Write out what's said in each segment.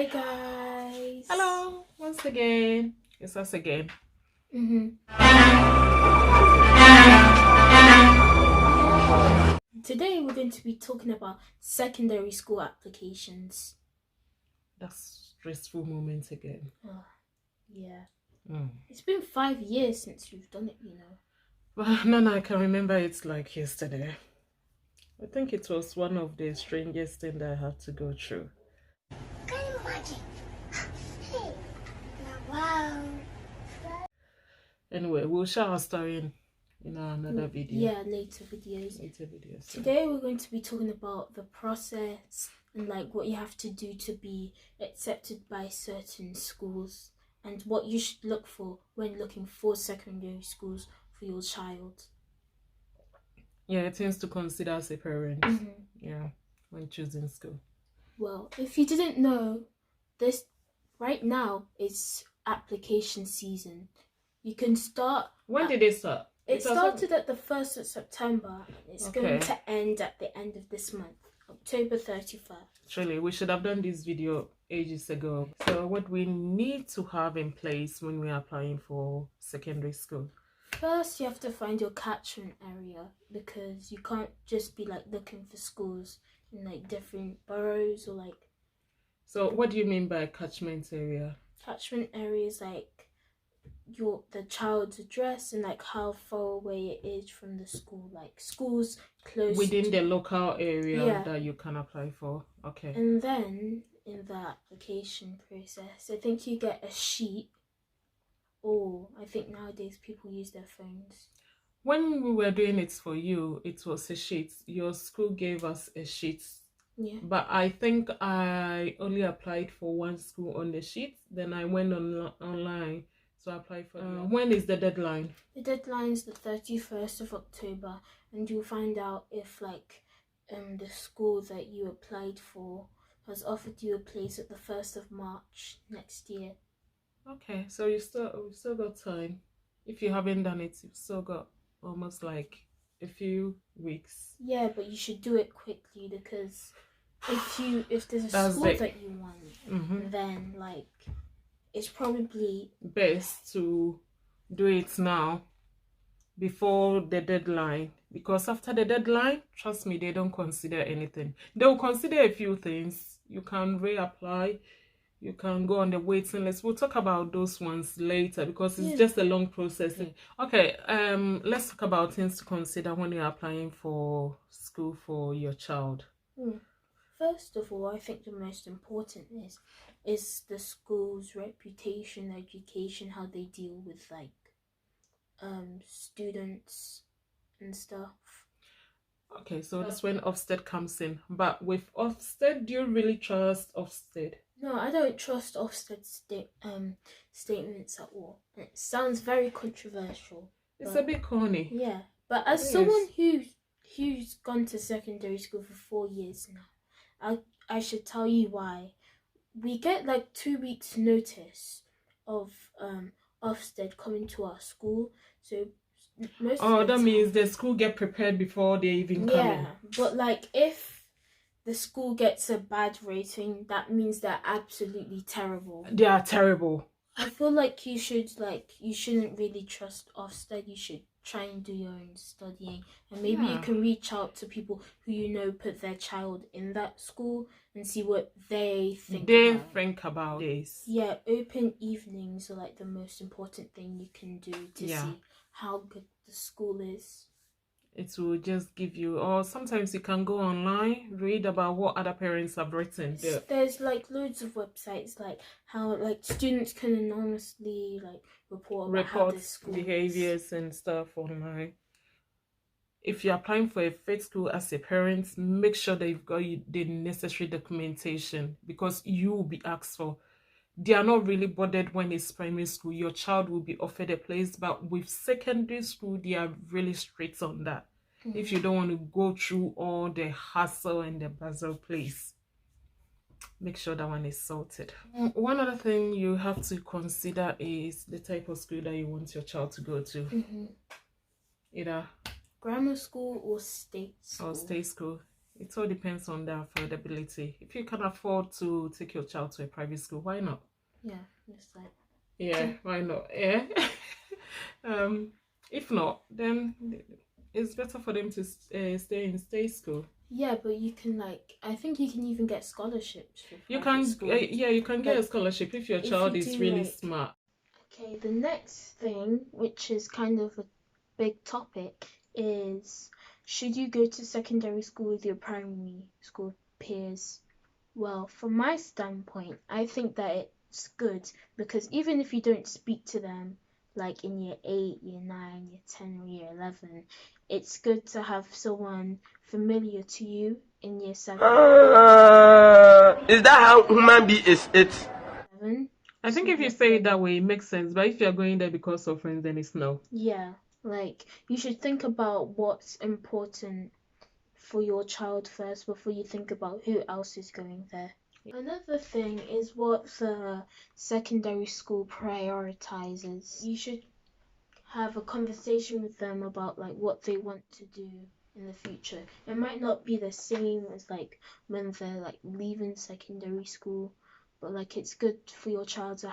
Hi guys. Hello, once again. It's us again. Today we're going to be talking about secondary school applications. That's stressful moments again. Oh, yeah. Mm. It's been 5 years since you've done it, you know. Well, no, I can remember it like yesterday. I think it was one of the strangest things that I had to go through. Can you imagine? Hey. Wow. Anyway, we'll share our story in another video. Yeah, later videos. So. Today we're going to be talking about the process and like what you have to do to be accepted by certain schools and what you should look for when looking for secondary schools for your child. Yeah, things to consider as a parent. Yeah, when choosing school. Well, if you didn't know, this right now is application season. You can start. When did it start? It started at the 1st of September. It's going to end at the end of this month, October 31st. Actually, we should have done this video ages ago. So what we need to have in place when we're applying for secondary school? First, you have to find your catchment area because you can't just be like looking for schools in like different boroughs or like. So what do you mean by catchment area? Catchment area is like the child's address and like how far away it is from the school, like schools close within the local area that you can apply for. Okay. And then in the application process, I think you get a sheet, or I think nowadays people use their phones. When we were doing it for you, it was a sheet. Your school gave us a sheet. Yeah. But I think I only applied for one school on the sheet. Then I went online. So I apply for when is the deadline? The deadline is the 31st of October, and you'll find out if like the school that you applied for has offered you a place at the 1st of March next year. Okay, so you still got time. If you haven't done it, you've still got almost like a few weeks. Yeah, but you should do it quickly because if there's a school that you want, then like it's probably best to do it now before the deadline, because after the deadline, trust me, they don't consider anything. They'll consider a few things. You can reapply, you can go on the waiting list. We'll talk about those ones later because it's just a long process. Okay, let's talk about things to consider when you're applying for school for your child. First of all, I think the most important is the school's reputation, education, how they deal with like students and stuff. Okay, so that's when Ofsted comes in. But with Ofsted, do you really trust Ofsted? No, I don't trust Ofsted's statements at all. It sounds very controversial. It's a bit corny. Yeah, but as someone who's gone to secondary school for 4 years now, I should tell you why. We get like 2 weeks notice of Ofsted coming to our school, so that means the school get prepared before they even come in. But like if the school gets a bad rating, that means they're absolutely terrible. They are terrible. I feel like you shouldn't really trust Ofsted. You should try and do your own studying, and maybe you can reach out to people who you know put their child in that school and see what they think about this. Yeah, open evenings are like the most important thing you can do to see how good the school is. It will just give you, or sometimes you can go online, read about what other parents have written. There's like loads of websites like how like students can anonymously like report how the school behaviors and stuff online. If you're applying for a faith school as a parent, make sure that you've got the necessary documentation because you will be asked for. They are not really bothered when it's primary school. Your child will be offered a place, but with secondary school, they are really strict on that. If you don't want to go through all the hassle and the buzzer, please make sure that one is sorted. One other thing you have to consider is the type of school that you want your child to go to. Either grammar school or state school. Or state school. It all depends on the affordability. If you can afford to take your child to a private school, why not? Yeah, it's like, Yeah, why not? Yeah. If not, then it's better for them to stay in state school. yeah, but you can like, I think you can even get scholarships for You private can, schools. yeah, you can get a Like, scholarship if your if child you is do, really like- smart. Okay, the next thing, which is kind of a big topic, is should you go to secondary school with your primary school peers? Well, from my standpoint, I think that it's good because even if you don't speak to them like in year 8, year 9, year 10, or year 11, it's good to have someone familiar to you in year 7. Is that how human being is it? I think if you say it that way, it makes sense. But if you're going there because of friends, then it's no. Yeah, like you should think about what's important for your child first before you think about who else is going there. Another thing is what the secondary school prioritizes. You should have a conversation with them about like what they want to do in the future. It might not be the same as like when they're like leaving secondary school, but like it's good for your child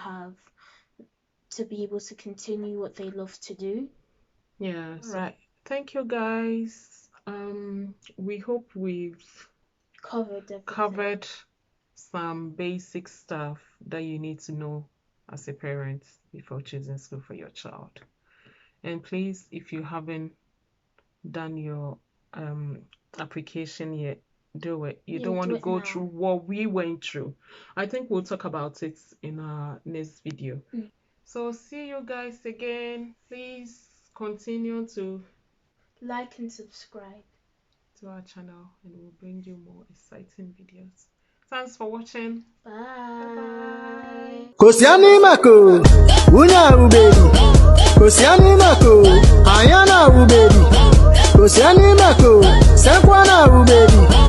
to be able to continue what they love to do. Yeah. Right. Thank you, guys. We hope we've covered some basic stuff that you need to know as a parent before choosing school for your child. And please, if you haven't done your application yet, do it. You don't want to go through what we went through. I think we'll talk about it in our next video. So see you guys again. Please continue to like and subscribe to our channel, and we'll bring you more exciting videos. Thanks for watching. Bye. Kosiani mako, unya ubedi. Kosiani mako, ayana ubedi.